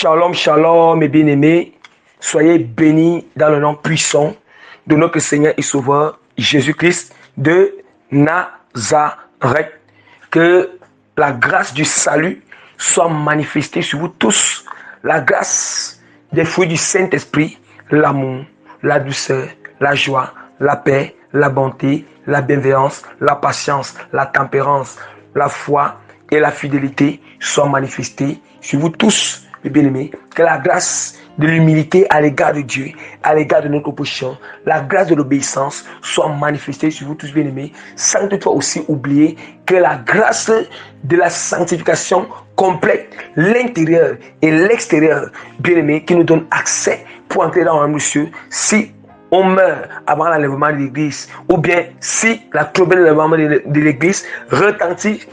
Shalom, shalom, mes bien-aimés. Soyez bénis dans le nom puissant de notre Seigneur et Sauveur Jésus-Christ de Nazareth. Que la grâce du salut soit manifestée sur vous tous. La grâce des fruits du Saint-Esprit, l'amour, la douceur, la joie, la paix, la bonté, la bienveillance, la patience, la tempérance, la foi et la fidélité soient manifestées sur vous tous, mes bien-aimés. Que la grâce de l'humilité à l'égard de Dieu, à l'égard de notre position, la grâce de l'obéissance soit manifestée sur vous tous, bien-aimés, sans toutefois aussi oublier que la grâce de la sanctification complète, l'intérieur et l'extérieur, bien-aimés, qui nous donne accès pour entrer dans le cieux, si on meurt avant l'enlèvement de l'église, ou bien si la clôture de l'enlèvement de l'église retentit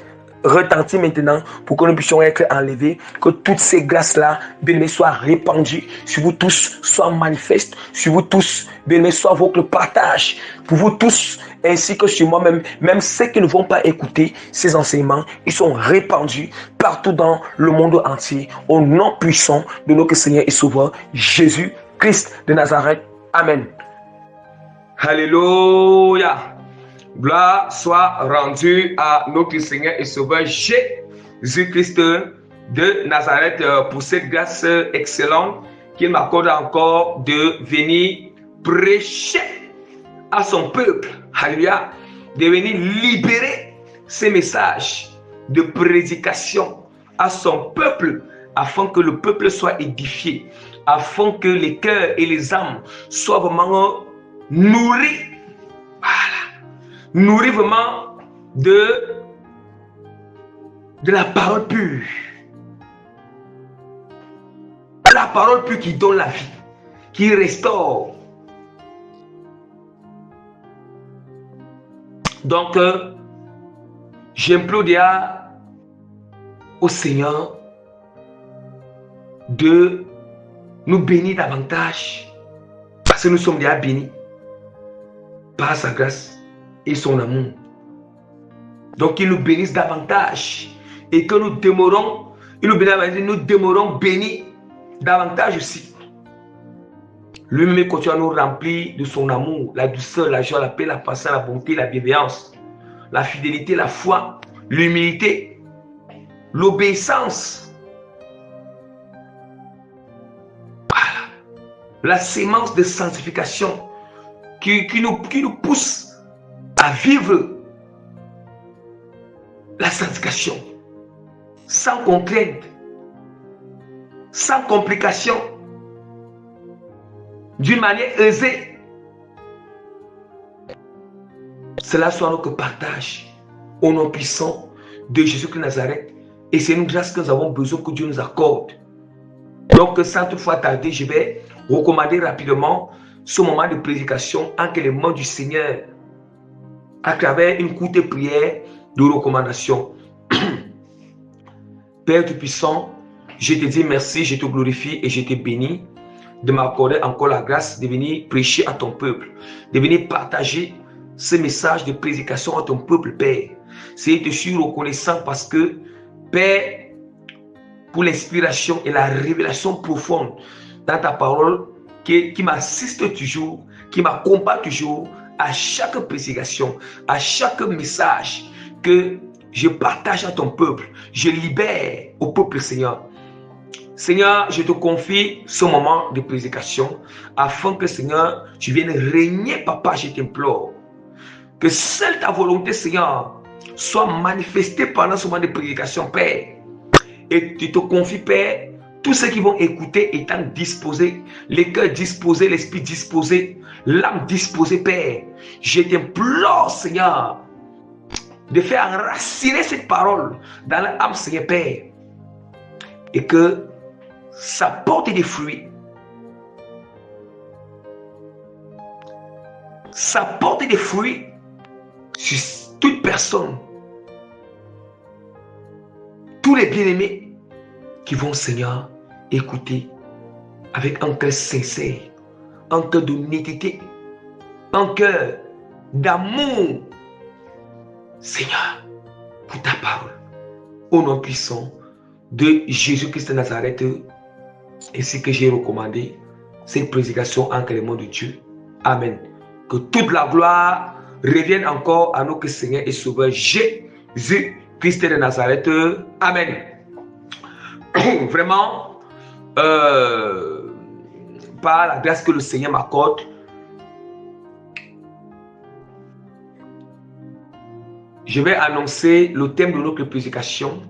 maintenant pour que nous puissions être enlevés, que toutes ces grâces-là, bien-aimés, soient répandues sur vous tous, soient manifestes sur vous tous, bien-aimés, soient votre partage pour vous tous, ainsi que sur moi-même. Même ceux qui ne vont pas écouter ces enseignements, ils sont répandus partout dans le monde entier, au nom puissant de notre Seigneur et Sauveur, Jésus-Christ de Nazareth. Amen. Alléluia. Gloire soit rendue à notre Seigneur et Sauveur Jésus-Christ de Nazareth pour cette grâce excellente qu'il m'accorde encore de venir prêcher à son peuple. Alléluia. De venir libérer ces messages de prédication à son peuple afin que le peuple soit édifié, afin que les cœurs et les âmes soient vraiment nourris. Voilà. Nourris vraiment de la parole pure. La parole pure qui donne la vie, qui restaure. Donc, j'implore au Seigneur de nous bénir davantage, parce que nous sommes déjà bénis par sa grâce et son amour. Donc qu'il nous bénisse davantage et que nous demeurons, bénis davantage aussi. Lui-même continue à nous remplir de son amour, la douceur, la joie, la paix, la patience, la bonté, la bienveillance, la fidélité, la foi, l'humilité, l'obéissance. Voilà. La sémence de sanctification qui nous pousse à vivre la sanctification sans contrainte, sans complication, d'une manière aisée. Cela soit notre partage au nom puissant de Jésus-Christ de Nazareth, et c'est une grâce que nous avons besoin que Dieu nous accorde. Donc sans toutefois tarder, je vais recommander rapidement ce moment de prédication entre les mains du Seigneur à travers une courte prière de recommandation. Père Tout-Puissant, je te dis merci, je te glorifie et je te bénis de m'accorder encore la grâce de venir prêcher à ton peuple, de venir partager ce message de prédication à ton peuple, Père. C'est je suis reconnaissant parce que, Père, pour l'inspiration et la révélation profonde dans ta parole qui m'assiste toujours, qui m'accompagne toujours à chaque prédication, à chaque message que je partage à ton peuple, je libère au peuple, Seigneur. Seigneur, je te confie ce moment de prédication afin que, Seigneur, tu viennes régner, Papa, je t'implore. Que seule ta volonté, Seigneur, soit manifestée pendant ce moment de prédication, Père. Et tu te confies, Père, tous ceux qui vont écouter étant disposés, les cœurs disposés, l'esprit disposé, l'âme disposée, Père. Je t'implore, Seigneur, de faire enraciner cette parole dans l'âme, Seigneur, Père. Et que ça porte des fruits. Ça porte des fruits sur toute personne. Tous les bien-aimés qui vont, Seigneur, écouter avec un cœur sincère, un cœur d'honnêteté, un cœur d'amour, Seigneur, pour ta parole. Au nom puissant de Jésus-Christ de Nazareth. Et ce que j'ai recommandé, c'est une prédication entre les mains de Dieu. Amen. Que toute la gloire revienne encore à notre Seigneur et Sauveur Jésus Christ de Nazareth. Amen. Vraiment, par la grâce que le Seigneur m'accorde, je vais annoncer le thème de notre prédication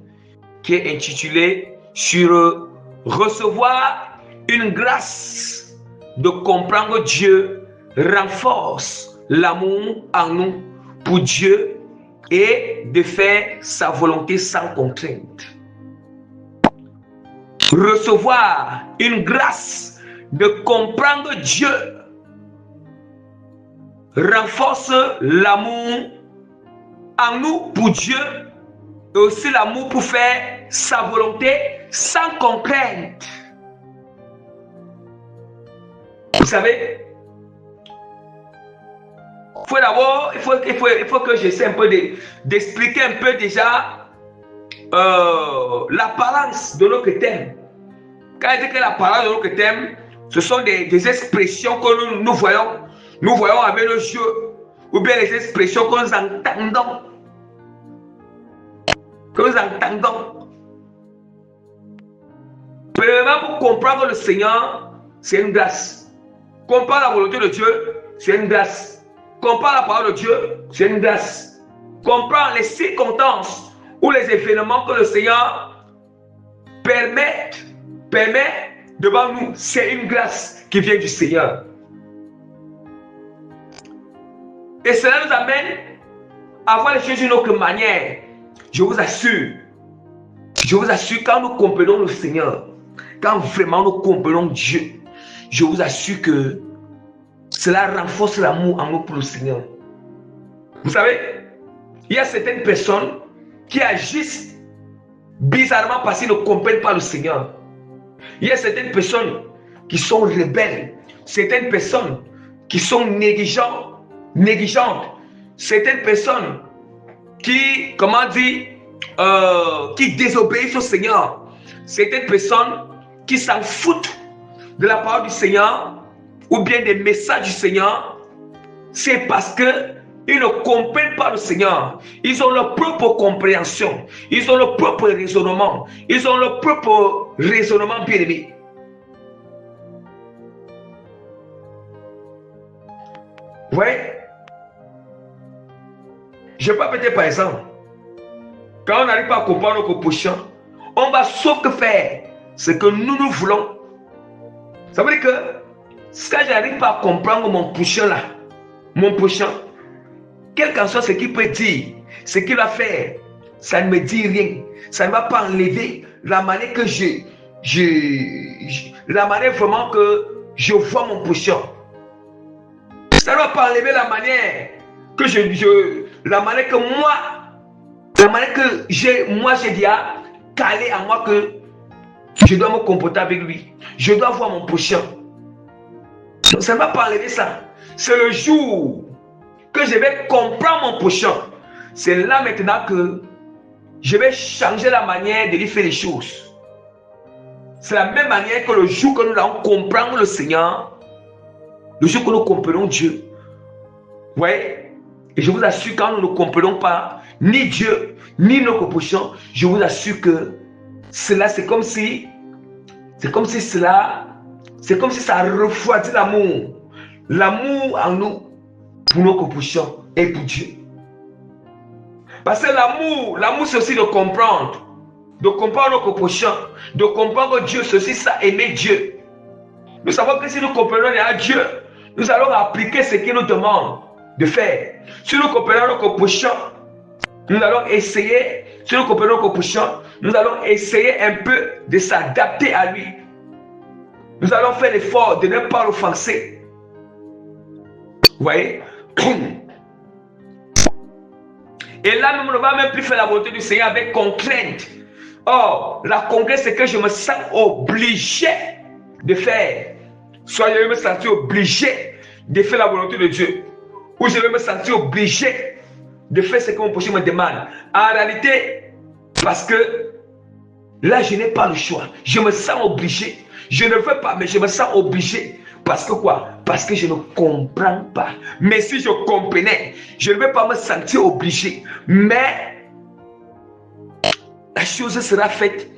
qui est intitulé sur recevoir une grâce de comprendre Dieu renforce l'amour en nous pour Dieu et de faire sa volonté sans contrainte. Recevoir une grâce de comprendre Dieu renforce l'amour en nous pour Dieu et aussi l'amour pour faire sa volonté sans contrainte. Vous savez, il faut que j'essaie un peu d'expliquer un peu déjà l'apparence de notre thème. Quand je dis que l'apparence de notre thème, ce sont des expressions que nous voyons avec nos yeux, ou bien les expressions que nous entendons. Premièrement, pour comprendre le Seigneur, c'est une grâce. Comprendre la volonté de Dieu, c'est une grâce. Comprendre la parole de Dieu, c'est une grâce. Comprendre les circonstances ou les événements que le Seigneur permet devant nous, c'est une grâce qui vient du Seigneur. Et cela nous amène à voir les choses d'une autre manière. Je vous assure, quand nous comprenons le Seigneur, quand vraiment nous comprenons Dieu, je vous assure que cela renforce l'amour en nous pour le Seigneur. Vous savez, il y a certaines personnes qui agissent bizarrement parce qu'ils ne comprennent pas le Seigneur. Il y a certaines personnes qui sont rebelles, certaines personnes qui sont négligentes, certaines personnes qui, qui désobéissent au Seigneur, certaines personnes qui s'en foutent de la parole du Seigneur ou bien des messages du Seigneur. C'est parce que ils ne comprennent pas le Seigneur. Ils ont leur propre compréhension. Ils ont leur propre raisonnement. Ils ont leur propre raisonnement bien aimé. Vous voyez? Je peux peut-être par exemple, quand on n'arrive pas à comprendre notre position, on va sauf que faire ce que nous voulons. Ça veut dire que quand je n'arrive pas à comprendre mon prochain là, quel qu'en soit ce qu'il peut dire, ce qu'il va faire, ça ne me dit rien. Ça ne va pas enlever la manière que la manière vraiment que je vois mon prochain. Ça ne va pas enlever la manière que la manière que j'ai déjà calé à moi que je dois me comporter avec lui. Je dois voir mon prochain. Ça ne va pas enlever ça. C'est le jour que je vais comprendre mon prochain. C'est là maintenant que je vais changer la manière de lui faire les choses. C'est la même manière que le jour que nous allons comprendre le Seigneur, le jour que nous comprenons Dieu. Ouais. Et je vous assure, quand nous ne comprenons pas ni Dieu, ni notre prochain, je vous assure que cela, c'est comme si ça refroidit l'amour. L'amour en nous pour notre prochain et pour Dieu. Parce que l'amour c'est aussi de comprendre notre prochain, de comprendre Dieu, c'est aussi ça, aimer Dieu. Nous savons que si nous comprenons Dieu, nous allons appliquer ce qu'il nous demande de faire. Si nous comprenons notre prochain, nous allons essayer, nous allons essayer un peu de s'adapter à lui. Nous allons faire l'effort de ne pas l'offenser. Vous voyez? Et là, nous ne va même plus faire la volonté du Seigneur avec contrainte. Or, la contrainte, c'est que je me sens obligé de faire. Soit je vais me sentir obligé de faire la volonté de Dieu. Ou je vais me sentir obligé de faire ce que mon prochain me demande. En réalité, parce que là, je n'ai pas le choix. Je me sens obligé. Je ne veux pas, mais je me sens obligé. Parce que quoi? Parce que je ne comprends pas. Mais si je comprenais, je ne vais pas me sentir obligé. Mais la chose sera faite.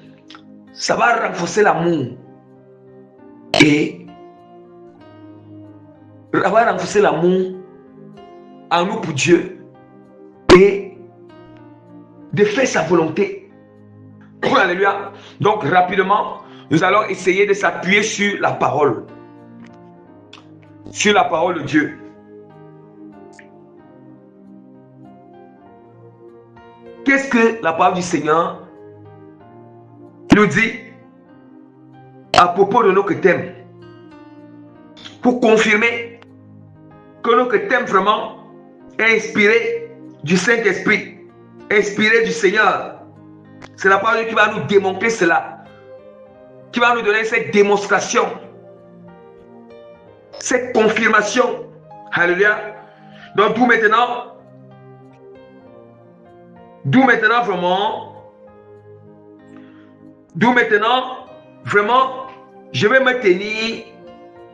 Ça va renforcer l'amour. Et ça va renforcer l'amour en nous pour Dieu. Et de faire sa volonté. Alléluia. Donc rapidement, nous allons essayer de s'appuyer sur la parole. Sur la parole de Dieu. Qu'est-ce que la parole du Seigneur nous dit à propos de nos chrétiens? Pour confirmer que nos chrétiens vraiment est inspiré du Saint-Esprit, inspiré du Seigneur. C'est la parole qui va nous démontrer cela, qui va nous donner cette démonstration, cette confirmation. Alléluia. Donc d'où maintenant vraiment, je vais me tenir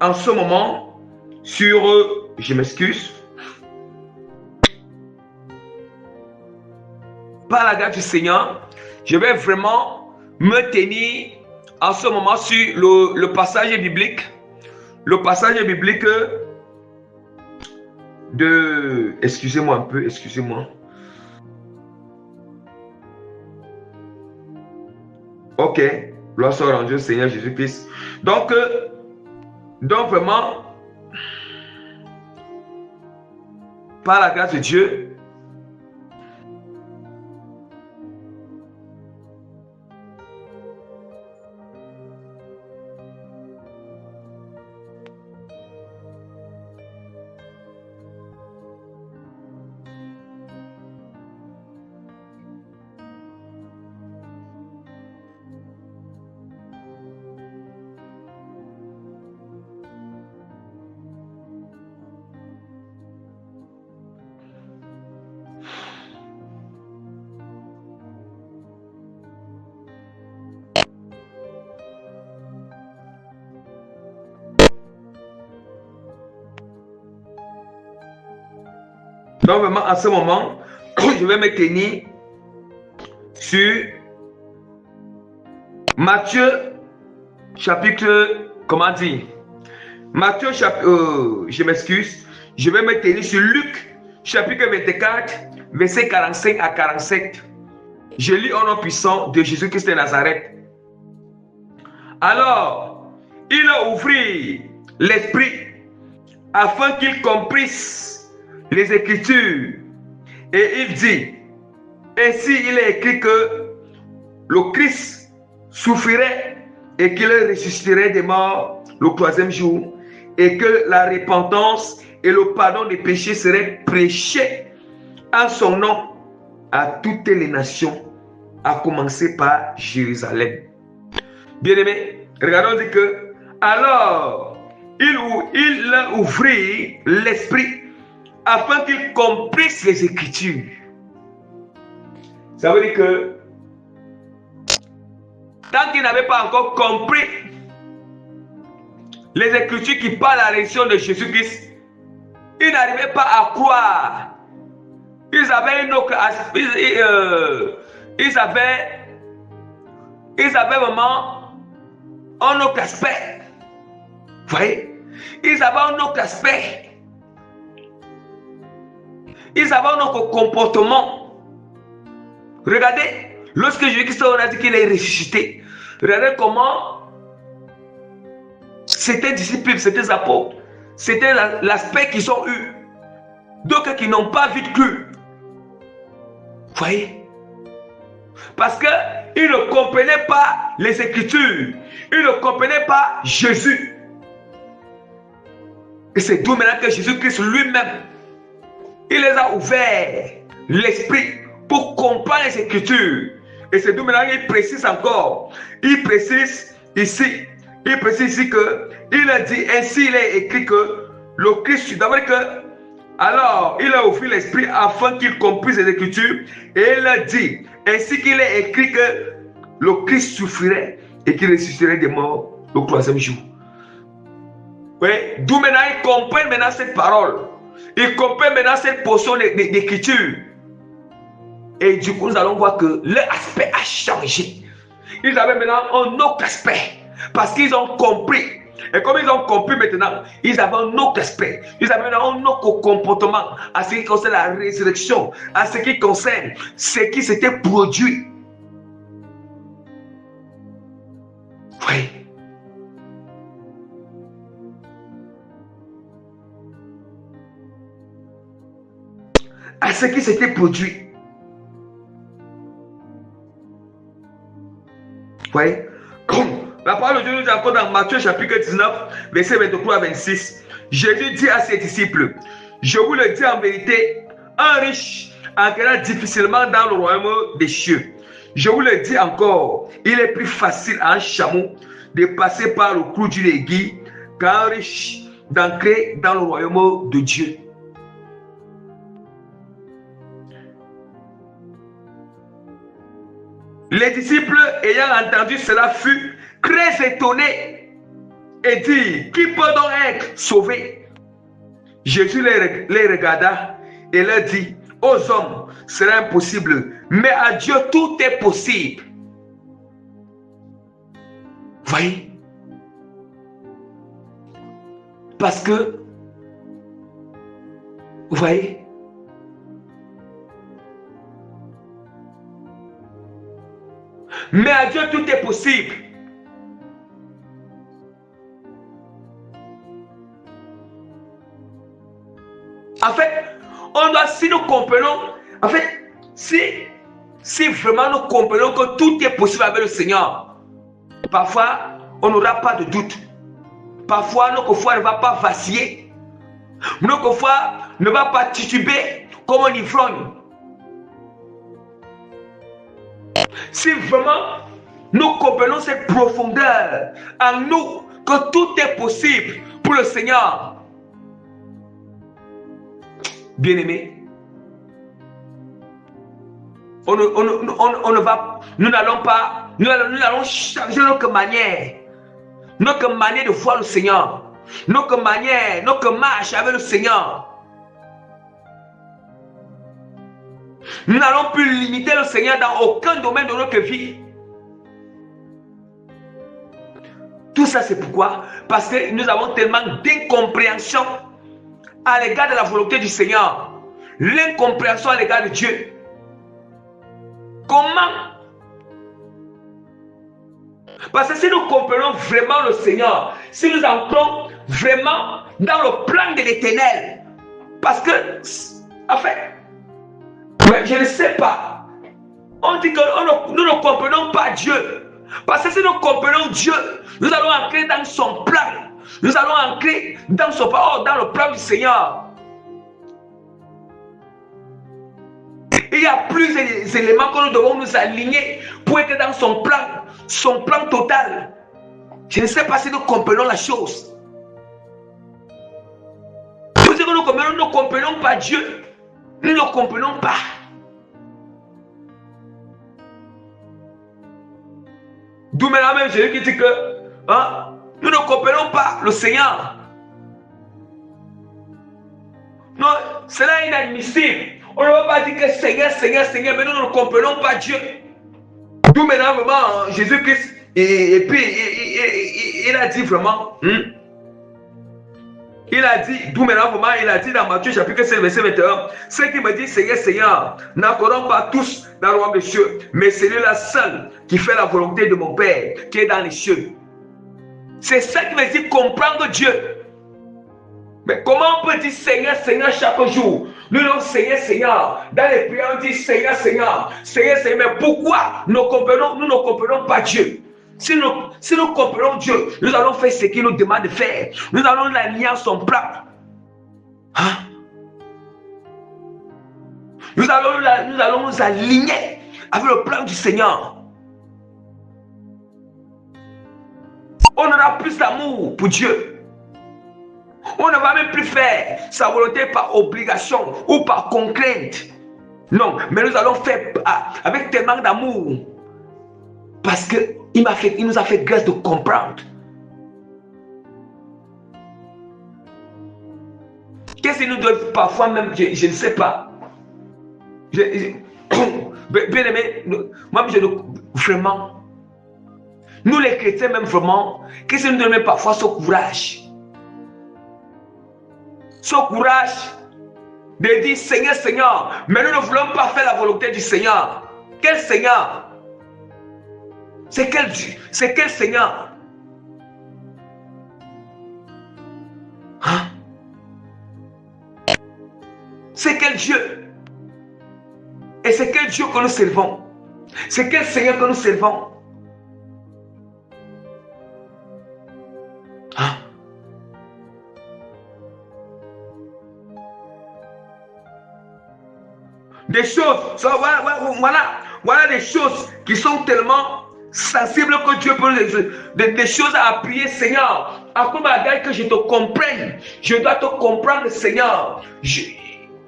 en ce moment sur, je m'excuse, par la grâce du Seigneur, je vais vraiment me tenir en ce moment sur le passage biblique. Le passage biblique de... Excusez-moi un peu, excusez-moi. Ok, gloire soit rendue au Seigneur Jésus-Christ. Donc vraiment, par la grâce de Dieu, donc vraiment à ce moment, je vais me tenir sur Matthieu chapitre, comment dire, Matthieu chapitre, je m'excuse, je vais me tenir sur Luc chapitre 24, verset 45 à 47. Je lis au nom puissant de Jésus-Christ de Nazareth. Alors, il ouvrit l'esprit afin qu'il comprisse les Écritures. Et il dit, ainsi il est écrit que le Christ souffrirait et qu'il ressusciterait des morts le troisième jour, et que la repentance et le pardon des péchés seraient prêchés en son nom à toutes les nations, à commencer par Jérusalem. Bien-aimés, regardons dit que alors il ouvrit l'esprit afin qu'il comprisse les Écritures. Ça veut dire que tant qu'il n'avait pas encore compris les Écritures qui parlent de la résurrection de Jésus-Christ, il n'arrivait pas à croire. Ils avaient vraiment un autre aspect. Vous voyez? Ils avaient un autre aspect. Ils avaient un autre comportement. Regardez, lorsque Jésus-Christ a dit qu'il est ressuscité, regardez comment c'était disciples, c'était apôtres, c'était l'aspect qu'ils ont eu. D'autres qui n'ont pas vite cru. Vous voyez? Parce qu'ils ne comprenaient pas les Écritures. Ils ne comprenaient pas Jésus. Et c'est d'où maintenant que Jésus-Christ lui-même, il les a ouverts l'esprit pour comprendre les Écritures. Et c'est d'où maintenant il précise encore. Il précise ici que il a dit, ainsi il est écrit que le Christ, d'abord que, alors il a ouvert l'esprit afin qu'il comprenne les Écritures, et il a dit, ainsi qu'il est écrit que le Christ souffrirait et qu'il ressusciterait des morts le 3e jour. Oui, d'où maintenant ils comprennent maintenant cette parole. Ils comprennent maintenant cette portion d'écriture. Et du coup, nous allons voir que leur aspect a changé. Ils avaient maintenant un autre aspect. Parce qu'ils ont compris. Et comme ils ont compris maintenant, ils avaient un autre aspect. Ils avaient maintenant un autre comportement à ce qui concerne la résurrection, à ce qui concerne ce qui s'était produit. Oui. À ce qui s'était produit. Oui. Comme la parole de Dieu nous dit encore dans Matthieu chapitre 19, verset 23 à 26. Jésus dit à ses disciples, je vous le dis en vérité, un riche entrera difficilement dans le royaume des cieux. Je vous le dis encore, il est plus facile à un chameau de passer par le clou d'une aiguille qu'à un riche d'entrer dans le royaume de Dieu. Les disciples ayant entendu cela furent très étonnés et dirent, qui peut donc être sauvé? Jésus les regarda et leur dit, aux hommes c'est impossible, mais à Dieu tout est possible. Voyez? Parce que, vous voyez? Mais à Dieu tout est possible. En fait, on doit, si nous comprenons, en fait, si vraiment nous comprenons que tout est possible avec le Seigneur, parfois, on n'aura pas de doute. Parfois, notre foi ne va pas vaciller. Notre foi ne va pas tituber comme un ivrogne. Si vraiment nous comprenons cette profondeur en nous, que tout est possible pour le Seigneur, bien-aimé, nous n'allons changer notre manière de voir le Seigneur, notre marche avec le Seigneur. Nous n'allons plus limiter le Seigneur dans aucun domaine de notre vie. Tout ça, c'est pourquoi? Parce que nous avons tellement d'incompréhension à l'égard de la volonté du Seigneur. L'incompréhension à l'égard de Dieu. Comment? Parce que si nous comprenons vraiment le Seigneur, si nous entrons vraiment dans le plan de l'Éternel, parce que, en fait, je ne sais pas. On dit que nous ne comprenons pas Dieu. Parce que si nous comprenons Dieu, nous allons entrer dans son plan. Nous allons entrer dans son plan, dans le plan du Seigneur. Il y a plusieurs éléments que nous devons nous aligner pour être dans son plan total. Je ne sais pas si nous comprenons la chose. Nous disons que nous ne comprenons pas Dieu. Nous ne comprenons pas. D'où maintenant même Jésus qui dit que nous ne comprenons pas le Seigneur. Non, cela est inadmissible. On ne va pas dire que Seigneur, Seigneur, Seigneur, mais nous ne comprenons pas Dieu. D'où maintenant vraiment Jésus-Christ, et puis il a dit vraiment, il a dit, d'où maintenant vraiment, il a dit dans Matthieu chapitre 7, verset 21, ceux qui me disent Seigneur, Seigneur, n'entreront pas tous dans le royaume des cieux, mais celui-là seul qui fait la volonté de mon Père qui est dans les cieux. C'est ça qui veut dire comprendre Dieu. Mais comment on peut dire Seigneur, Seigneur chaque jour? Nous disons Seigneur, Seigneur. Dans les prières, on dit Seigneur, Seigneur. Seigneur, Seigneur. Mais pourquoi nous ne comprenons pas Dieu? Si nous comprenons Dieu, nous allons faire ce qu'il nous demande de faire. Nous allons l'aligner à son plan. Hein? Nous allons nous aligner avec le plan du Seigneur. On aura plus d'amour pour Dieu. On ne va même plus faire sa volonté par obligation ou par contrainte. Non, mais nous allons faire avec tellement d'amour. Parce qu'il nous a fait grâce de comprendre. Qu'est-ce qu'il nous donne parfois même, je ne sais pas. Bien aimé, moi vraiment, nous les chrétiens même vraiment, qu'est-ce qu'il nous donne parfois ce courage? Ce courage de dire Seigneur, Seigneur, mais nous ne voulons pas faire la volonté du Seigneur. Quel Seigneur? C'est quel Seigneur? Hein? C'est quel Dieu? Et c'est quel Dieu que nous servons? C'est quel Seigneur que nous servons? Hein? Des choses, voilà des choses qui sont tellement sensibles que Dieu peut des choses à appuyer, Seigneur. À quoi que je te comprenne, je dois te comprendre, Seigneur.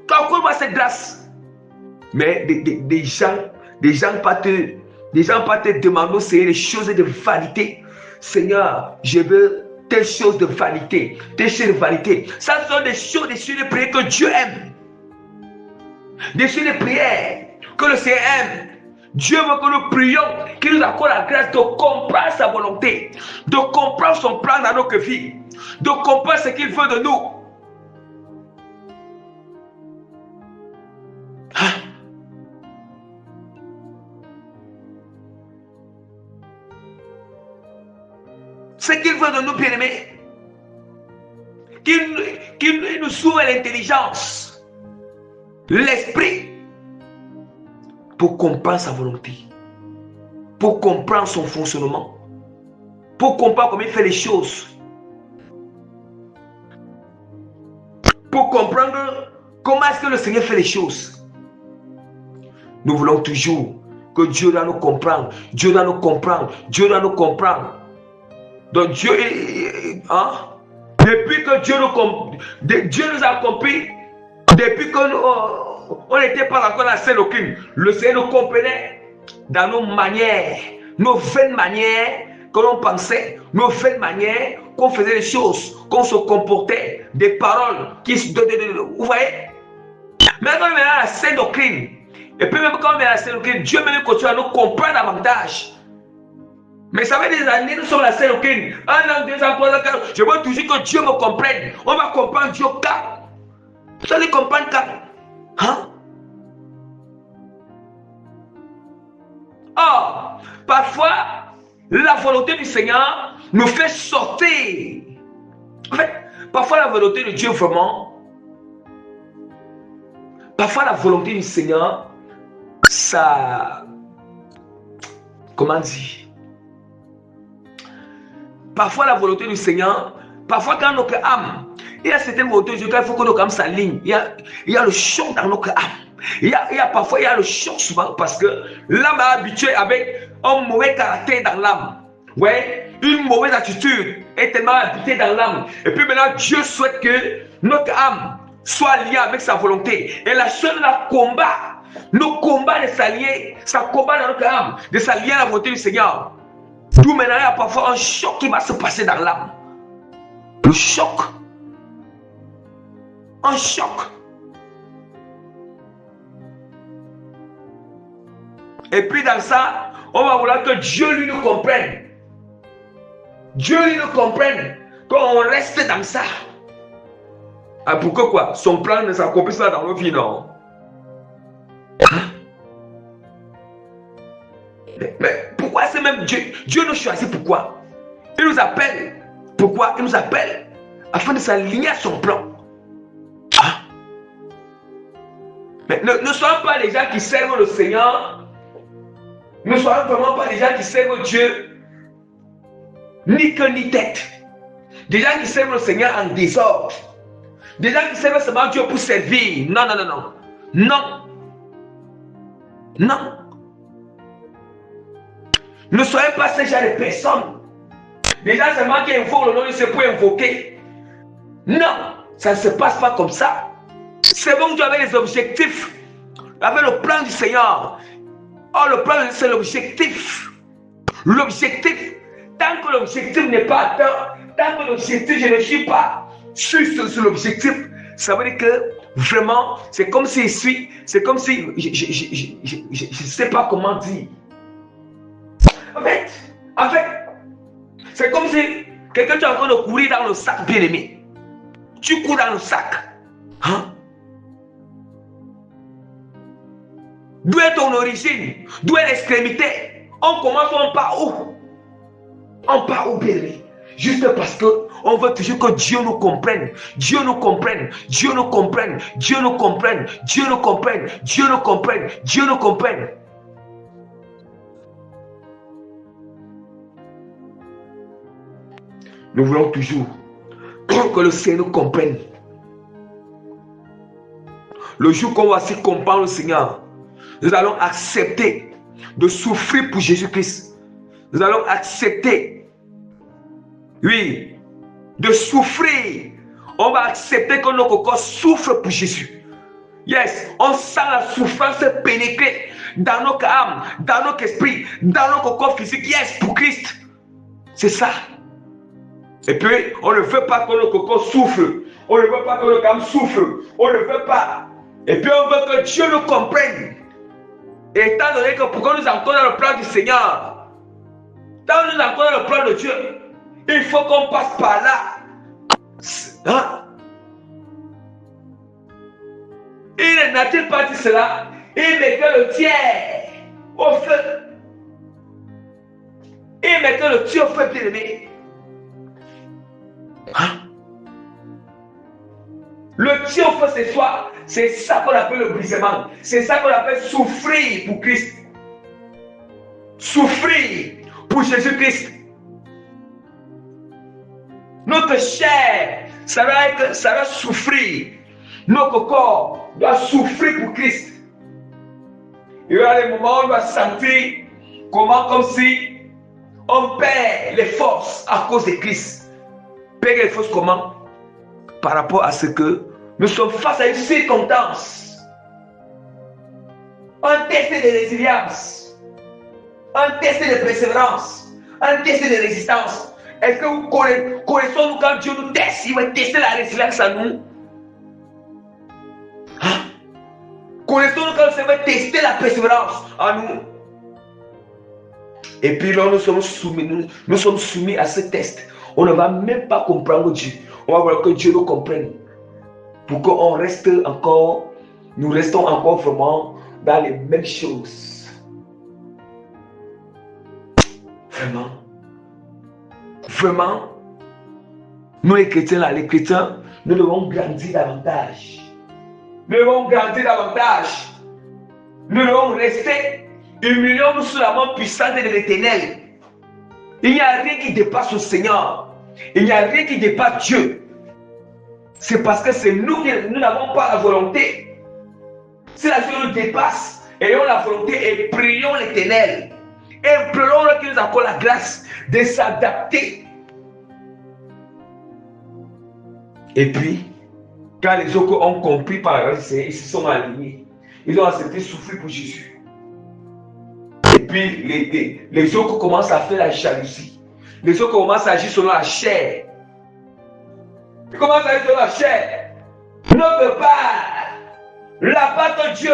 Accorde-moi cette grâce. Mais des gens pas te demander, Seigneur, des choses de vanité. Seigneur, je veux telle chose de vanité, telle chose de vanité. Ça sont des choses de prière que Dieu aime. Des choses de prière que le Seigneur aime. Dieu veut que nous prions, qu'il nous accorde la grâce de comprendre sa volonté, de comprendre son plan dans notre vie, de comprendre ce qu'il veut de nous. Ce qu'il veut de nous, bien-aimés, qu'il nous ouvre l'intelligence, l'esprit, pour comprendre sa volonté, pour comprendre son fonctionnement, pour comprendre comment il fait les choses, pour comprendre comment est-ce que le Seigneur fait les choses. Nous voulons toujours que Dieu doit nous comprendre, Dieu doit nous comprendre, Dieu doit nous comprendre. Donc Dieu, hein? Depuis que Dieu nous a compris, depuis que on n'était pas encore la scène aucune, le Seigneur nous comprenait dans nos manières, nos vaines manières que l'on pensait, nos vaines manières qu'on faisait les choses, qu'on se comportait, des paroles qui se vous voyez? Mais quand on est à la scène doctrine, et puis même quand on est à la scène doctrine, Dieu même continue à nous comprendre davantage. Mais ça fait des années, nous sommes la scène doctrine. 1 an, 2 ans, 3 ans, 4 ans. Je veux toujours que Dieu me comprenne. On va comprendre Dieu quand? Vous allez comprendre quand? Hein? Or, parfois, la volonté du Seigneur nous fait sortir. En fait, parfois la volonté de Dieu vraiment, parfois la volonté du Seigneur, ça, comment dire? Parfois la volonté du Seigneur, parfois quand notre âme, il y a certaines volontés de Dieu, quand il faut que notre âme s'aligne, il y a le choc dans notre âme. Parfois il y a le choc souvent parce que l'âme est habituée avec un mauvais caractère dans l'âme. Ouais, une mauvaise attitude est tellement habitée dans l'âme. Et puis maintenant Dieu souhaite que notre âme soit liée avec sa volonté. Et la seule combat, nos combats de s'allier, ça combat dans notre âme, de s'allier à la volonté du Seigneur. D'où maintenant il y a parfois un choc qui va se passer dans l'âme. Le choc. Un choc. Et puis dans ça, on va vouloir que Dieu lui nous comprenne. Dieu lui nous comprenne. Qu'on reste dans ça. Ah, pourquoi quoi? Son plan ne s'accomplisse pas dans nos vies, non? Mais pourquoi c'est même Dieu? Dieu nous choisit pourquoi? Il nous appelle. Pourquoi? Il nous appelle afin de s'aligner à son plan. Ah. Mais ne soyons pas les gens qui servent le Seigneur. Ne soyons vraiment pas les gens qui servent Dieu ni queue ni tête. Des gens qui servent le Seigneur en désordre. Des gens qui servent seulement Dieu pour servir. Non, non, non, non. Non. Non. Ne soyez pas ces gens de personnes. Les gens seulement qui invoquent le nom de Dieu pour invoquer. Non, ça ne se passe pas comme ça. C'est bon que Dieu avait les objectifs, avec le plan du Seigneur. Oh, le plan, c'est l'objectif. L'objectif, tant que l'objectif n'est pas atteint, tant que l'objectif, je ne suis pas sur l'objectif, ça veut dire que vraiment, c'est comme si c'est comme si, je ne sais pas comment dire. En fait, c'est comme si quelqu'un est en train de courir dans le sac, bien aimé. Tu cours dans le sac. Hein? D'où est ton origine? D'où est l'extrémité? On commence, on part où? On part où, bien aimé? Juste parce que on veut toujours que Dieu nous comprenne. Dieu nous comprenne. Dieu nous comprenne. Dieu nous comprenne. Dieu nous comprenne. Dieu nous comprenne. Dieu nous comprenne. Nous voulons toujours que le Seigneur nous comprenne. Le jour qu'on va aussi comprendre le Seigneur, nous allons accepter de souffrir pour Jésus-Christ. Nous allons accepter, oui, de souffrir. On va accepter que notre corps souffre pour Jésus. Yes, on sent la souffrance pénétrer dans notre âme, dans notre esprit, dans notre corps physique. Yes, pour Christ. C'est ça. Et puis, on ne veut pas que notre corps souffre. On ne veut pas que notre âme souffre. On ne veut pas. Et puis, on veut que Dieu nous comprenne. Et étant donné que pour que nous entrons dans le plan du Seigneur, tant que nous entrons dans le plan de Dieu, il faut qu'on passe par là. Hein? Il n'a-t-il pas dit cela? Il mettait le tiers au feu. Il mettait le tiers au feu, bien aimé. Hein? Le tiers au feu, c'est soit, c'est ça qu'on appelle le brisement. C'est ça qu'on appelle souffrir pour Christ. Souffrir pour Jésus-Christ. Notre chair, ça va souffrir. Notre corps doit souffrir pour Christ. Il y a des moments où on doit sentir comme si on perd les forces à cause de Christ. Perdre les forces comment? Par rapport à ce que nous sommes face à une circonstance. Un test de résilience. Un test de persévérance. Un test de résistance. Est-ce que vous connaissons-nous quand Dieu nous teste? Il va tester la résilience en nous. Hein? Connaissons-nous quand il va tester la persévérance en nous. Et puis là, nous sommes soumis à ce test. On ne va même pas comprendre Dieu. On va voir que Dieu nous comprenne. Pour qu'on reste encore, nous restons encore vraiment dans les mêmes choses. Vraiment. Vraiment. Nous les chrétiens là, nous devons grandir davantage. Nous devons grandir davantage. Nous devons rester humilions sous la main puissante de l'Éternel. Il n'y a rien qui dépasse le Seigneur. Il n'y a rien qui dépasse Dieu. C'est parce que c'est nous qui n'avons pas la volonté. Si la Dieu nous dépasse, ayons la volonté et prions l'Éternel. Et prions qu'il nous accorde la grâce de s'adapter. Et puis, quand les autres ont compris par la grâce du Seigneur, ils se sont alignés. Ils ont accepté de souffrir pour Jésus. Et puis, les autres commencent à faire la jalousie. Les autres commencent à agir selon la chair. Ils commencent à agir selon la chair. Notre part, la part que Dieu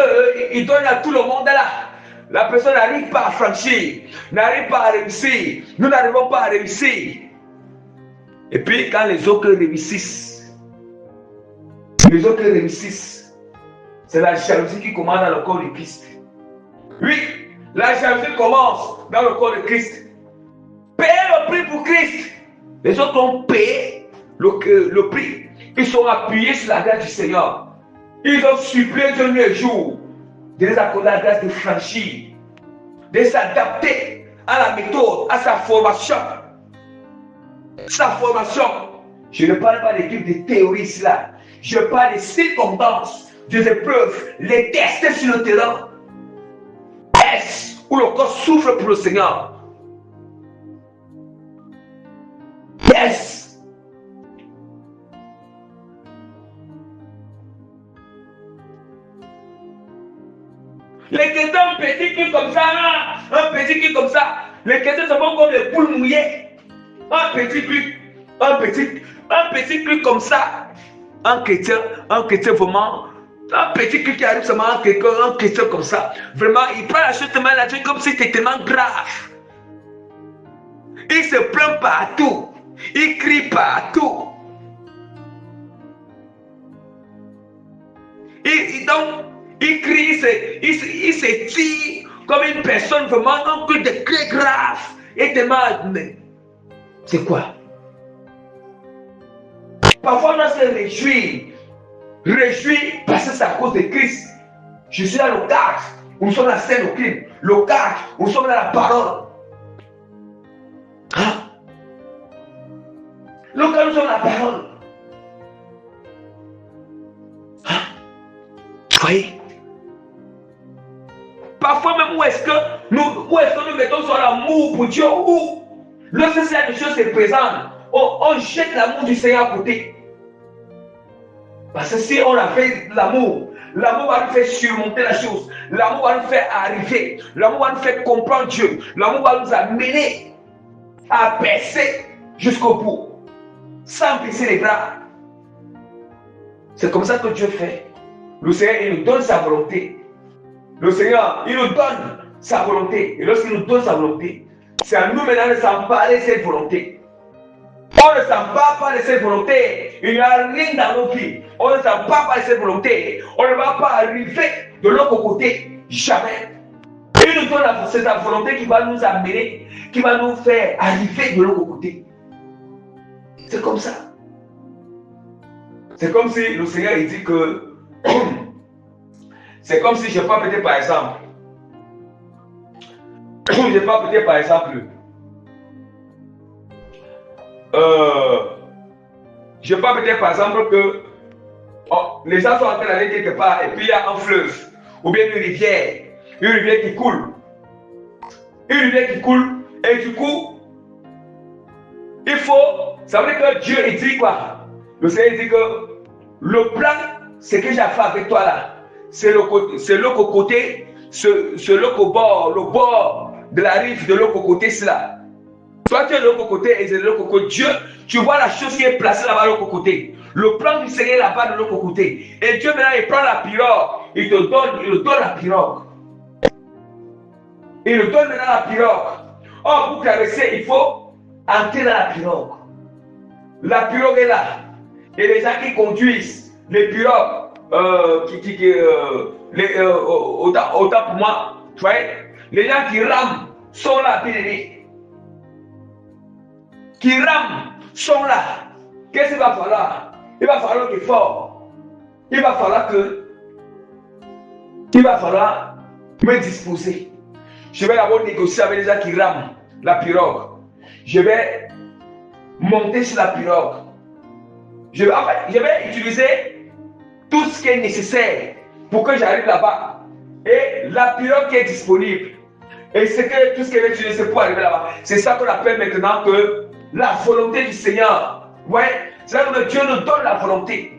il donne à tout le monde là. La personne n'arrive pas à franchir, n'arrive pas à réussir. Nous n'arrivons pas à réussir. Et puis, quand les autres réussissent, c'est la jalousie qui commence dans le corps de Christ. Oui, la jalousie commence dans le corps de Christ. Payer le prix pour Christ. Les autres ont payé le prix. Ils sont appuyés sur la grâce du Seigneur. Ils ont supplié Dieu le jour de les accorder la grâce de franchir, de s'adapter à la méthode, à sa formation. Sa formation. Je ne parle pas des trucs de théorie là. Je parle des circonstances, des épreuves, les tests sur le terrain. Est-ce où le corps souffre pour le Seigneur? Yes. Les chrétiens, un petit qui comme ça, un petit qui comme ça, Les chrétiens sont comme les poules mouillées. Un petit truc, un petit truc comme ça. Un chrétien vraiment, un petit truc qui arrive seulement à quelqu'un, un chrétien comme ça. Vraiment, il prend la chose tellement la chose comme si c'était tellement grave. Il se plaint partout. Il crie partout. Donc, il crie, il se tire comme une personne vraiment un truc de très grave. Et tellement. Mais c'est quoi? Parfois, on doit se réjouir. Réjouir parce que c'est à cause de Christ. Je suis dans le cadre où nous sommes dans la scène au crime. Le cadre où nous sommes dans la parole. Hein? Le cadre où nous sommes dans la parole. Hein? Vous voyez? Parfois même où est-ce que nous mettons sur l'amour pour Dieu ou lorsque c'est des choses se présentent, on jette l'amour du Seigneur à côté. Parce que si on a fait l'amour va nous faire surmonter la chose. L'amour va nous faire arriver. L'amour va nous faire comprendre Dieu. L'amour va nous amener à percer jusqu'au bout. Sans baisser les bras. C'est comme ça que Dieu fait. Le Seigneur, il nous donne sa volonté. Le Seigneur, il nous donne sa volonté. Et lorsqu'il nous donne sa volonté, c'est à nous maintenant de s'emparer de cette volonté. On ne s'empare pas de cette volonté. Il n'y a rien dans nos vies. On ne s'empare pas de cette volonté. On ne va pas arriver de l'autre côté. Jamais. Il nous donne cette volonté qui va nous amener, qui va nous faire arriver de l'autre côté. C'est comme ça. C'est comme si le Seigneur il dit que c'est comme si je prends peut-être par exemple. Je prends peut-être par exemple. Je prends peut-être par exemple que les gens sont en train d'aller quelque part et puis il y a un fleuve ou bien une rivière qui coule. Une rivière qui coule et du coup, il faut, ça veut dire que Dieu il dit quoi? Le Seigneur dit que le plan, c'est que j'ai fait avec toi là. C'est l'autre côté, c'est l'autre bord, le bord de la rive de l'autre côté, c'est là. Toi, tu es de l'autre côté et c'est de l'autre côté. Dieu, tu vois la chose qui est placée là-bas de l'autre côté. Le plan du Seigneur là-bas de l'autre côté. Et Dieu maintenant, il prend la pirogue. Il te donne la pirogue. Il te donne maintenant la pirogue. Oh, pour caresser, il faut entrer dans la pirogue. La pirogue est là. Et les gens qui conduisent les pirogues, autant pour moi, tu vois, les gens qui rament sont là, bien aimés. Qui rament sont là. Qu'est-ce qu'il va falloir? Il va falloir l'effort. Il va falloir me disposer. Je vais d'abord négocier avec les gens qui rament la pirogue. Je vais monter sur la pirogue. Je vais utiliser tout ce qui est nécessaire pour que j'arrive là-bas. Et la pirogue qui est disponible. Et tout ce que je vais utiliser pour arriver là-bas. C'est ça qu'on appelle maintenant que la volonté du Seigneur. Ouais, c'est là que Dieu nous donne la volonté.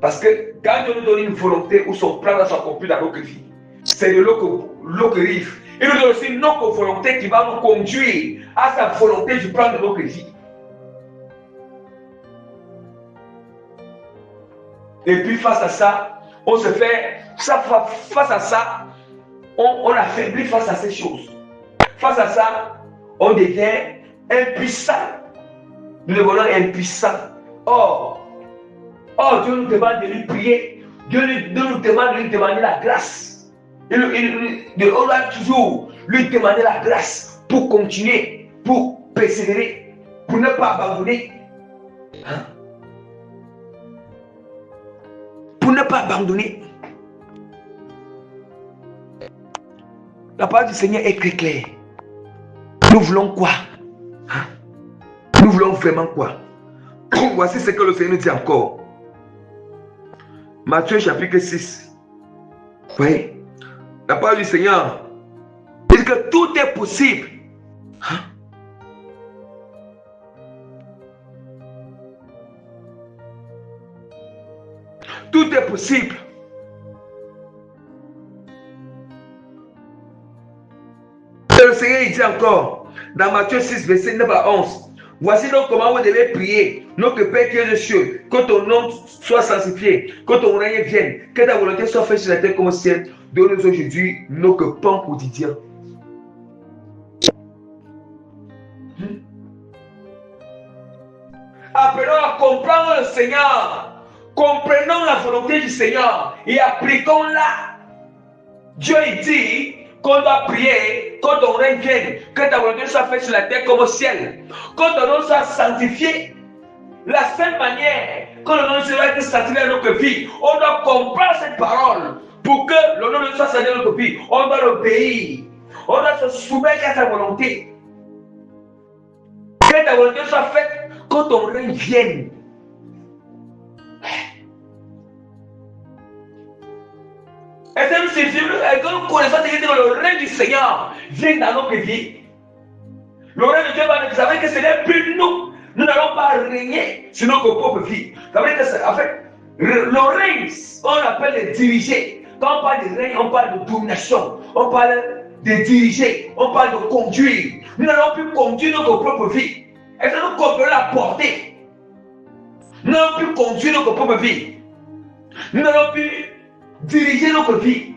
Parce que quand Dieu nous donne une volonté où son plan va s'accomplir dans notre vie, c'est de l'eau qui arrive. Il nous donne aussi notre volonté qui va nous conduire à sa volonté du plan de notre vie. Et puis face à ça, on se fait, face à ça, on affaiblit face à ces choses. Face à ça, on devient impuissant. Nous devenons impuissants. Or, Dieu nous demande de lui prier. Dieu nous demande de lui demander la grâce. On doit toujours lui demander la grâce pour continuer, pour persévérer, pour ne pas abandonner. Hein? Pour ne pas abandonner. La parole du Seigneur est très claire. Nous voulons quoi? Hein? Nous voulons vraiment quoi? Voici ce que le Seigneur nous dit encore. Matthieu chapitre 6. Vous voyez? La parole du Seigneur dit que tout est possible. Hein? Tout est possible. Et le Seigneur il dit encore, dans Matthieu 6, verset 9 à 11, voici donc comment vous devez prier. Notre Père qui est aux cieux, que ton nom soit sanctifié, que ton règne vienne, que ta volonté soit faite sur la terre comme au ciel. Donne-nous aujourd'hui notre pain quotidien. Apprenons à comprendre le Seigneur. Comprenons la volonté du Seigneur et appliquons-la. Dieu dit qu'on doit prier, que ton règne vienne, que ta volonté soit faite sur la terre comme au ciel, que ton nom soit sanctifié. La seule manière que le nom de Dieu va être sanctifié dans notre vie, on doit comprendre cette parole pour que le nom de Dieu soit sanctifié dans notre vie. On doit l'obéir, on doit se soumettre à sa volonté. Que ta volonté soit faite, que ton règne vienne. Et ça nous suffit que nous connaissons que le règne du Seigneur vient dans notre vie. Le règne de Dieu va nous dire que ce n'est plus nous. Nous n'allons pas régner sur notre propre vie. Ça veut dire que, en fait, le règne, on appelle les diriger. Quand on parle de règne, on parle de domination. On parle de diriger. On parle de conduire. Nous n'allons plus conduire notre propre vie. Est-ce que nous comprenons la portée? Nous n'allons plus conduire notre propre vie. Nous n'allons plus diriger notre vie.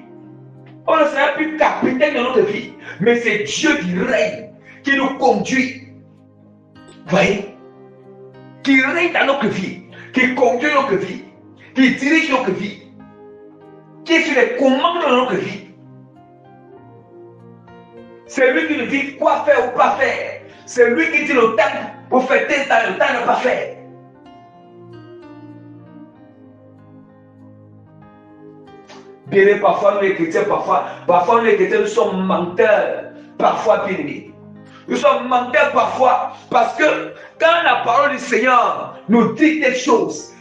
On ne sera plus capitaine de notre vie. Mais c'est Dieu qui règne, qui nous conduit. Vous voyez? Qui règne dans notre vie, qui conduit notre vie, qui dirige notre vie, qui est sur les commandes de notre vie. C'est lui qui nous dit quoi faire ou pas faire. C'est lui qui dit le temps pour faire tel temps, le temps de ne pas faire. Bien aimé, parfois nous les chrétiens, parfois nous les chrétiens, nous sommes menteurs, parfois bien aimés. Nous sommes menteurs parfois parce que quand la parole du Seigneur nous dit quelque chose,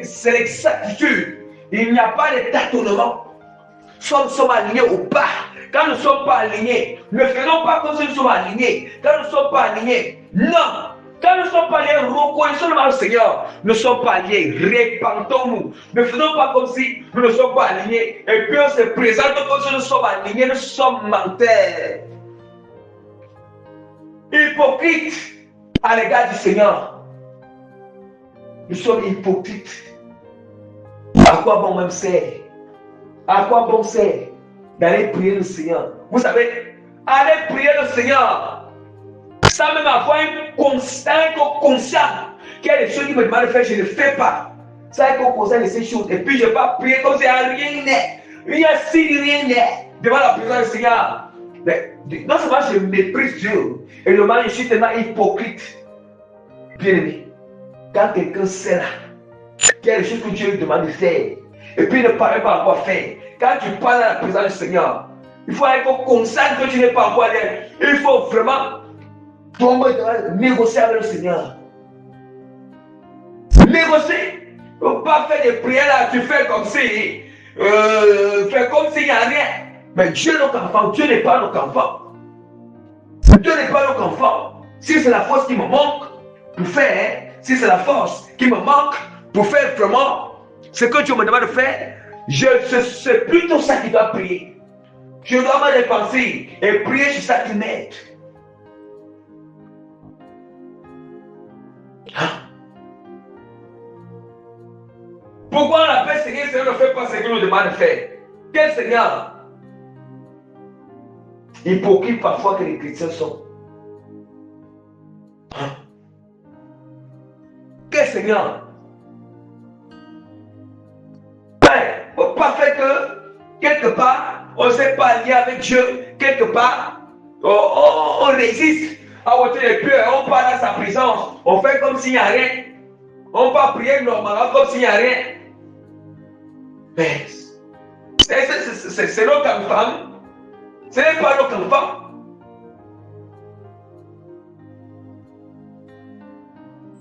c'est l'exactitude. Il n'y a pas de tâtonnement. Soit nous sommes alignés ou pas. Quand nous ne sommes pas alignés, ne faisons pas comme si nous sommes alignés. Quand nous ne sommes pas alignés, non. Quand nous ne sommes pas alignés, reconnaissons le Seigneur. Nous ne sommes pas alignés, répandons-nous. Ne faisons pas comme si nous ne sommes pas alignés. Et puis on se présente comme si nous sommes alignés. Nous sommes menteurs. Hypocrite à l'égard du Seigneur. Nous sommes hypocrites. À quoi bon même sert? À quoi bon sert d'aller prier le Seigneur? Vous savez, aller prier le Seigneur, sans même avoir un conscient qu'il y a des choses qui me demandent de faire, je ne fais pas. Ça est conscient de ces choses. Et puis je ne vais pas prier comme si rien n'est. Il y a si rien n'est devant la présence du Seigneur. Mais, non seulement je méprise Dieu, et le mal, je suis tellement hypocrite. Bien aimé, quand quelqu'un sait là, qu'il y a des choses que Dieu lui demande de faire, et puis il ne parle pas encore faire, quand tu parles à la présence du Seigneur, il faut être conscient que tu n'es pas encore là. Il faut vraiment tomber dans négocier avec le Seigneur. Négocier. Il ne faut pas faire des prières là, tu fais comme si, fais comme s'il n'y a rien. Mais Dieu est notre enfant, Dieu n'est pas notre enfant. Dieu n'est pas notre enfant. Si c'est la force qui me manque pour faire, si c'est la force qui me manque pour faire vraiment ce que Dieu me demande de faire, c'est plutôt ça qui doit prier. Je dois me dépenser et prier sur ça qui m'aide. Hein? Pourquoi on appelle Seigneur, Seigneur ne fait pas ce qu'il nous demande de faire? Quel Seigneur? Hypocrite parfois que les chrétiens sont. Hein? Quel Seigneur? Il ne faut pas faire que quelque part on ne s'est pas lié avec Dieu, quelque part on résiste à ôter les peurs, on parle à sa présence, on fait comme s'il n'y a rien, on va prier normalement comme s'il n'y a rien. Mais c'est notre enfant. Ce n'est pas notre enfant.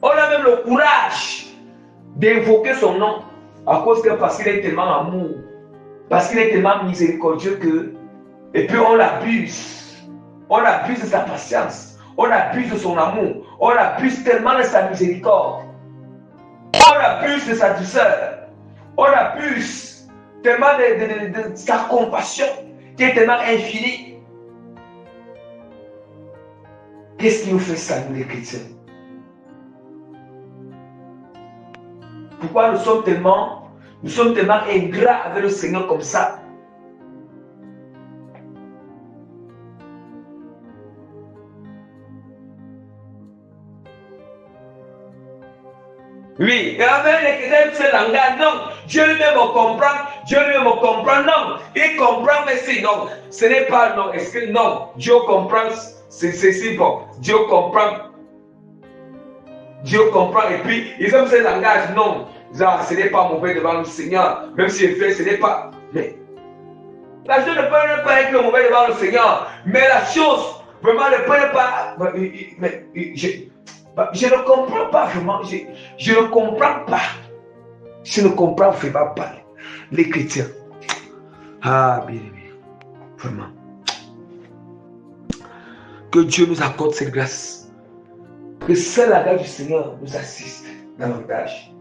On a même le courage d'invoquer son nom parce qu'il est tellement amour, parce qu'il est tellement miséricordieux que, et puis on l'abuse. On abuse de sa patience, on abuse de son amour, on abuse tellement de sa miséricorde, on abuse de sa douceur, on abuse tellement de sa compassion qui est tellement infinie. Qu'est-ce qui nous fait ça, nous les chrétiens? Pourquoi nous sommes tellement ingrats avec le Seigneur comme ça? Oui, et avec les chrétiens, ce langage, non, Dieu lui-même me comprend, non, il comprend, mais si, non, ce n'est pas, non, est-ce que, non, Dieu comprend, c'est si bon, Dieu comprend, et puis, ils aiment ce langage, non, ça, ce n'est pas mauvais devant le Seigneur, même si je fais, ce n'est pas, mais, la chose ne peut pas être mauvais devant le Seigneur, mais la chose, vraiment, ne peut pas, mais, je ne comprends pas vraiment. Je ne comprends pas. Je ne comprends vraiment pas les chrétiens. Ah, bien aimé. Vraiment. Que Dieu nous accorde cette grâce. Que seul la grâce du Seigneur nous assiste davantage.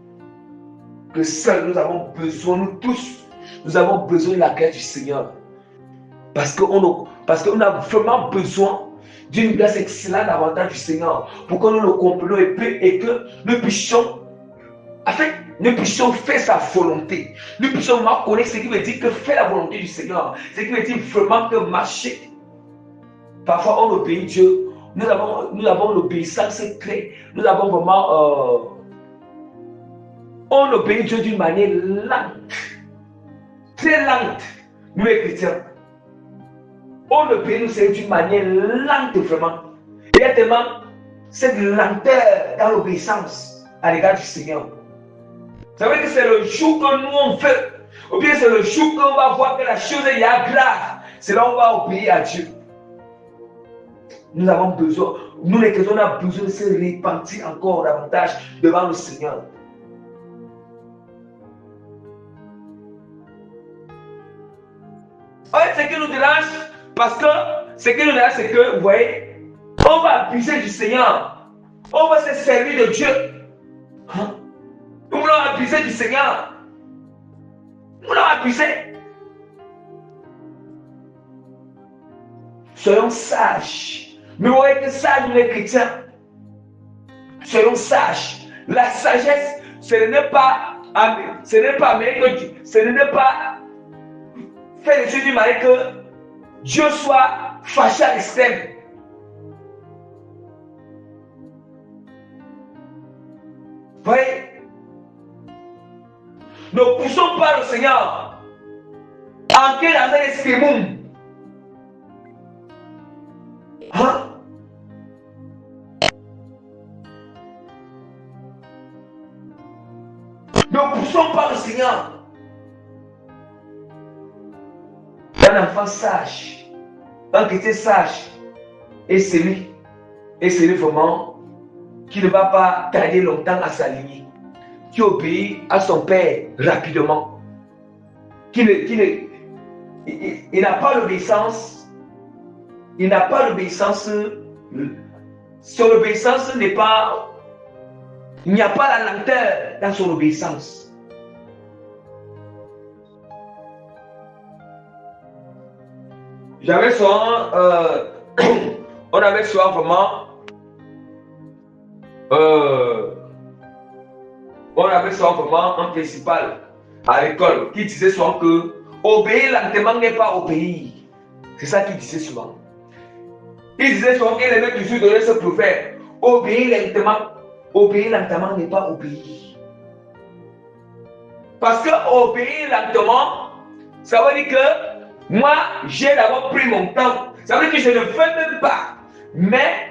Que seul nous avons besoin, nous tous, nous avons besoin de la grâce du Seigneur. Parce qu'on a vraiment besoin d'une grâce excellente davantage du Seigneur pour que nous le comprenions et que nous puissions faire sa volonté. Nous puissions connaître ce qui veut dire que faire la volonté du Seigneur. Ce qui veut dire vraiment que marcher. Parfois on obéit Dieu. Nous avons l'obéissance clé. Nous avons vraiment on obéit Dieu d'une manière lente. Très lente. Nous les chrétiens. On obéit nous d'une manière lente vraiment. Il y a tellement cette lenteur dans l'obéissance à l'égard du Seigneur. Ça veut dire que c'est le jour que nous on fait, ou bien c'est le jour qu'on va voir que la chose est grave. C'est là où on va obéir à Dieu. Nous avons besoin, nous les chrétiens, on a besoin de se repentir encore davantage devant le Seigneur. En fait, ce qui nous dérange, parce que ce qui nous dérange, c'est que, vous voyez, on va abuser du Seigneur. On va se servir de Dieu. Hein? Nous voulons abuser du Seigneur. Nous voulons abuser. Soyons sages. Nous voyons que sages, nous les chrétiens. Soyons sages. La sagesse, ce n'est pas faire les choses d'une manière que Dieu soit fâché à l'extrême. Vous voyez? Ne poussons pas le Seigneur. Entrer dans un escrimum. Hein? Ne poussons pas le Seigneur. Un enfant sage, un chrétien sage, et celui vraiment qui ne va pas tarder longtemps à s'aligner, qui obéit à son père rapidement, il n'a pas l'obéissance, son obéissance n'est pas, il n'y a pas la lenteur dans son obéissance. J'avais souvent, on avait souvent vraiment, un principal à l'école qui disait souvent que obéir lentement n'est pas obéir. C'est ça qu'il disait souvent. Il disait souvent qu'il aimait toujours donner ce proverbe. Obéir lentement n'est pas obéir. Parce que obéir lentement, ça veut dire que moi, j'ai d'abord pris mon temps. Ça veut dire que je ne fais même pas. Mais,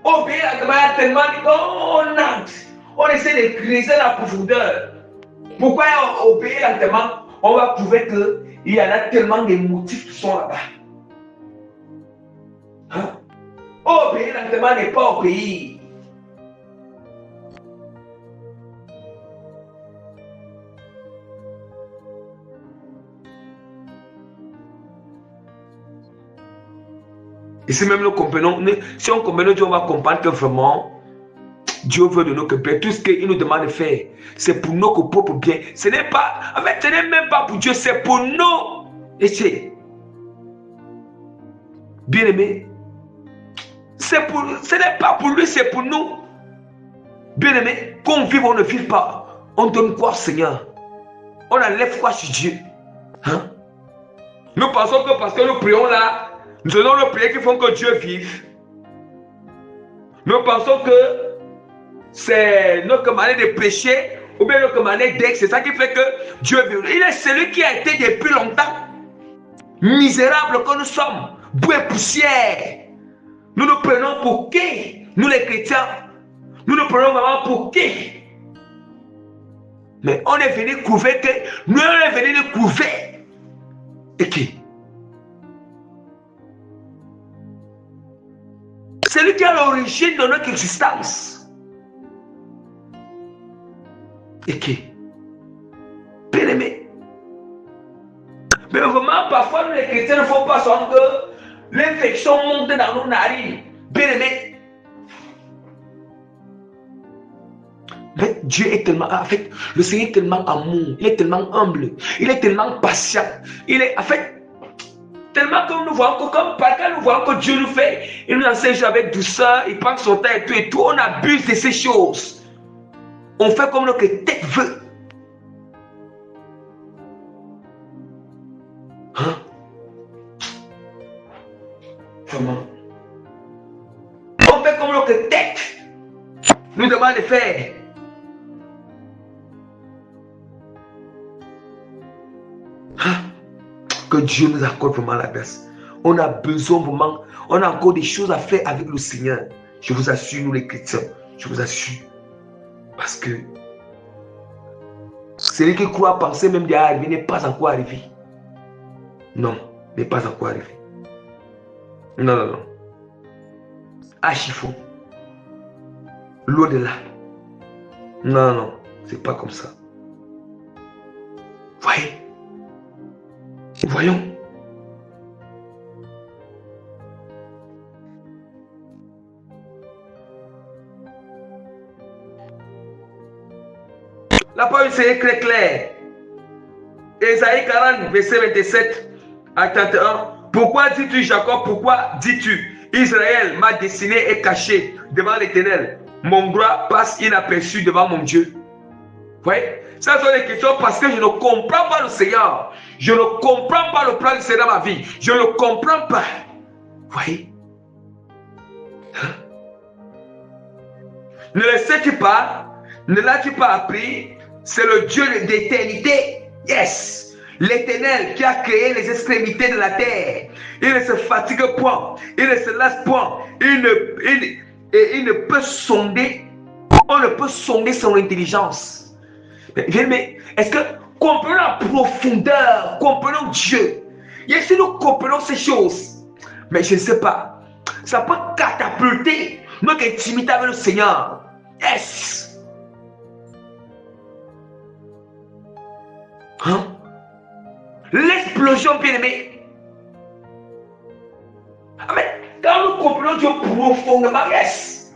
obéir lentement, tellement on essaie de creuser la profondeur. Pourquoi obéir lentement? On va prouver qu'il y en a tellement de motifs qui sont là-bas. Hein? Obéir lentement n'est pas obéir. Et si même nous comprenons, si on comprend Dieu, on va comprendre que vraiment, Dieu veut de nous que tout ce qu'il nous demande de faire, c'est pour notre propre bien. Ce n'est pas, en fait, ce n'est même pas pour Dieu, c'est pour nous. Et c'est, bien aimé, Ce n'est pas pour lui, c'est pour nous. Bien-aimé, qu'on vive ou on ne vive pas, on donne quoi au Seigneur? On enlève quoi sur Dieu? Hein? Nous pensons que parce que nous prions là, nous donnons nos prières qui font que Dieu vive. Nous pensons que c'est notre manière de prêcher ou bien notre manière d'être, c'est ça qui fait que Dieu vive. Il est celui qui a été depuis longtemps. Misérable que nous sommes, boue et poussière. Nous nous prenons pour qui? Nous les chrétiens. Nous nous prenons vraiment pour qui? Mais on est venu couvrir que nous on est venu nous couvrir. Et qui? C'est lui qui a l'origine de notre existence. Et qui? Bien-aimé. Mais vraiment, parfois, nous les chrétiens ne font pas sorte que l'infection monte dans nos narines. Bien-aimé. Mais Dieu est tellement, en fait, le Seigneur est tellement amour, il est tellement humble, il est tellement patient, il est, en fait, tellement que nous voyons que, comme par cas, nous voyons que Dieu nous fait, il nous enseigne avec douceur, il prend son temps et tout, on abuse de ces choses. On fait comme notre tête veut. Hein? Comment? On fait comme notre tête nous demande de faire. Que Dieu nous accorde vraiment la grâce. On a besoin vraiment, on a encore des choses à faire avec le Seigneur. Je vous assure, nous les chrétiens, je vous assure. Parce que celui qui croit penser même d'y arriver n'est pas encore arrivé. Non, n'est pas encore arrivé. Non, non, non. Archi-faux. L'au-delà. Non, non, c'est pas comme ça. Voyez. Voyons. La parole c'est très clair. Ésaïe 40, verset 27 à 31. Pourquoi dis-tu Jacob? Pourquoi dis-tu Israël m'a dessiné et caché devant l'Éternel? Mon droit passe inaperçu devant mon Dieu. Vous voyez? Ça sont des questions parce que je ne comprends pas le Seigneur. Je ne comprends pas le plan du Seigneur dans ma vie. Je ne comprends pas. Vous voyez? Hein? Ne le sais-tu pas? Ne l'as-tu pas appris? C'est le Dieu d'éternité. Yes. L'Éternel qui a créé les extrémités de la terre. Il ne se fatigue point. Il ne se lasse point. Il ne peut sonder. On ne peut sonder son intelligence. Mais est-ce que comprenons la profondeur, comprenons Dieu? Et si nous comprenons ces choses, mais je ne sais pas, ça peut catapulter notre intimité avec le Seigneur. Yes. Hein? L'explosion, bien-aimé. Quand nous comprenons Dieu profondément, yes,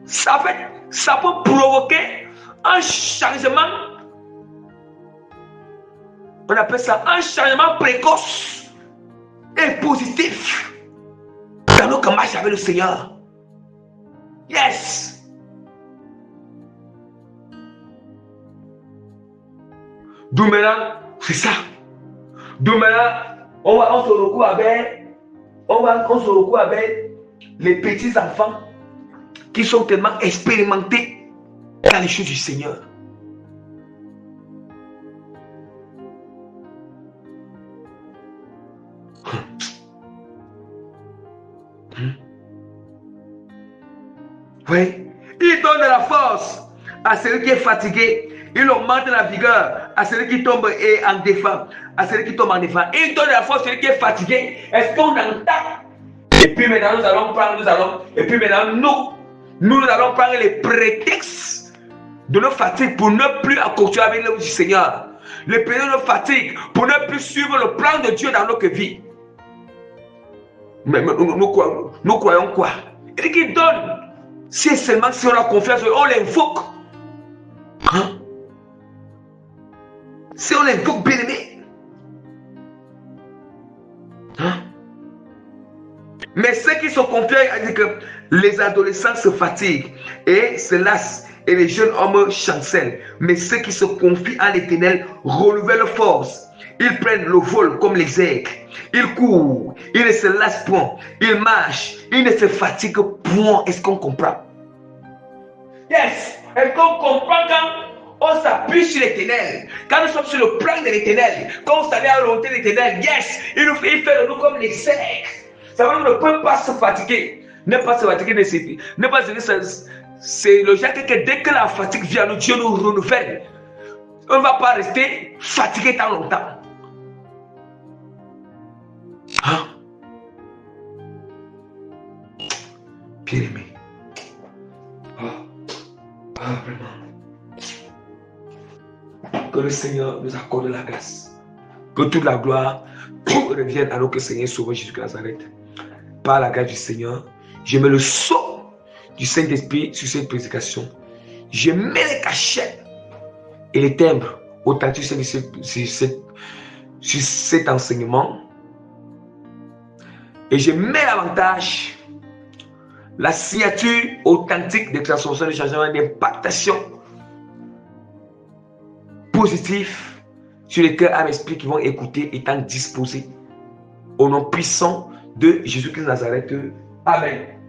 ça peut provoquer un changement. On appelle ça un changement précoce et positif dans nos marches avec le Seigneur. Yes. D'où maintenant, c'est ça. D'où maintenant, on se recouvre avec les petits enfants qui sont tellement expérimentés dans les choses du Seigneur. Oui, il donne de la force à celui qui est fatigué. Il augmente la vigueur à celui qui tombe en défense. À celui qui tombe en défense. Il donne de la force à celui qui est fatigué. Est-ce qu'on entend? Et puis maintenant nous allons prendre, nous allons prendre les prétextes de nos fatigues pour ne plus continuer avec l'œuvre du Seigneur. Les prétextes de nos fatigues pour ne plus suivre le plan de Dieu dans notre vie. Mais nous croyons quoi? Il dit qu'il donne. Si seulement si on a confiance, on l'invoque. Hein? Si on l'invoque, bien aimé. Hein? Mais Mais ceux qui se confient, il dit que les adolescents se fatiguent et se lassent et les jeunes hommes chancellent. Mais ceux qui se confient en l'Éternel renouvellent force. Ils prennent le vol comme les aigles. Ils courent, ils ne se lassent point. Ils marchent, ils ne se fatiguent point. Est-ce qu'on comprend? Yes. Est-ce qu'on comprend quand on s'appuie sur l'Éternel? Quand nous sommes sur le plan de l'Éternel, quand on s'en est à la volonté de l'Éternel, yes, il fait de nous comme les aigles. Ça veut dire qu'on ne peut pas se fatiguer. Ne pas se fatiguer, ne pas se fatiguer. C'est logique que dès que la fatigue vient, Dieu nous renouvelle. On ne va pas rester fatigué tant longtemps. Hein? Bien-aimé. Vraiment. Que le Seigneur nous accorde la grâce. Que toute la gloire revienne à notre Seigneur Sauveur Jésus de Nazareth. Par la grâce du Seigneur, je mets le sceau du Saint-Esprit sur cette prédication. Je mets les cachettes et les timbres authentiques sur cet enseignement. Et je mets l'avantage, la signature authentique de transformation, de changement, d'impactation positive sur les cœurs, âmes, esprits qui vont écouter, étant disposés au nom puissant de Jésus-Christ de Nazareth. Amen.